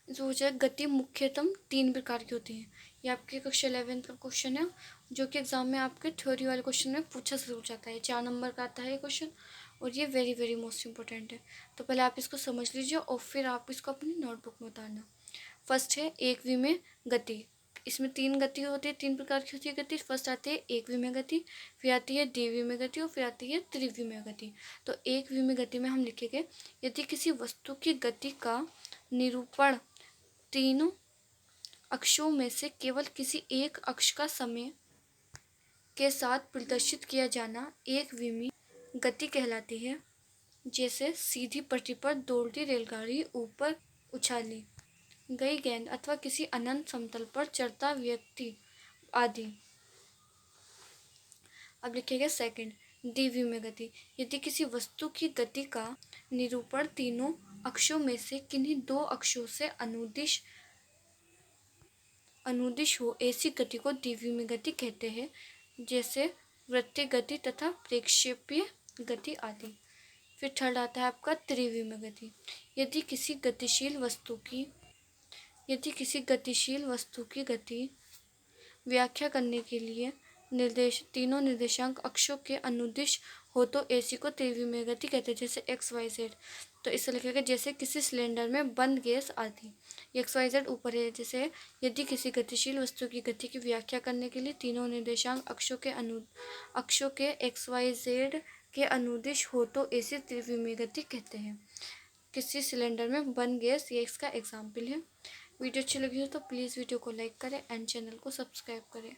जो हो जाए गति मुख्यतम 3 प्रकार की होती है। ये आपके कक्षा 11 का क्वेश्चन है, जो कि एग्जाम में आपके थ्योरी वाले क्वेश्चन में पूछा जरूर जाता है। 4 नंबर का आता है ये क्वेश्चन, और ये वेरी वेरी मोस्ट इंपॉर्टेंट है। तो पहले आप इसको समझ लीजिए और फिर आप इसको अपनी नोटबुक में उतारना। फर्स्ट है एक वी में गति। इसमें 3 गति होती है, 3 प्रकार की होती है गति। फर्स्ट आती है एक वी में गति, फिर आती है द्विवी में गति और फिर आती है त्रिवी में गति। तो एक वी में गति में हम लिखेंगे, यदि किसी वस्तु की गति का निरूपण तीनों अक्षों में से केवल किसी एक अक्ष का समय के साथ प्रदर्शित किया जाना एक विमी गति कहलाती है। जैसे सीधी पटरी पर दौड़ती रेलगाड़ी, ऊपर उछाली गई गेंद अथवा किसी अनंत समतल पर चढ़ता व्यक्ति आदि। अब लिखेंगे सेकंड, द्विवी में गति। यदि किसी वस्तु की गति का निरूपण तीनों अक्षों में से किन्हीं 2 अक्षों से अनुदिश हो, ऐसी गति को द्विवी में गति कहते हैं। जैसे वृत्तीय गति तथा प्रक्षेपीय गति आदि। फिर थर्ड आता है आपका त्रिवी में गति। यदि किसी गतिशील वस्तु की गति व्याख्या करने के लिए तीनों निर्देशांक अक्षों के अनुदिश हो तो ऐसी को त्रिवी में गति कहते हैं। जैसे XYZ, तो इसे लिखेगा जैसे किसी सिलेंडर में बंद गैस आदि। XYZ ऊपर है। जैसे यदि किसी गतिशील वस्तु की गति की व्याख्या करने के लिए तीनों निर्देशांक अक्षों के XYZ के अनुदिश हो तो ऐसी त्रिवी में गति कहते हैं। किसी सिलेंडर में बंद गैस, ये इसका एग्जाम्पल है। वीडियो अच्छी लगी हो तो प्लीज़ वीडियो को लाइक करें एंड चैनल को सब्सक्राइब करें।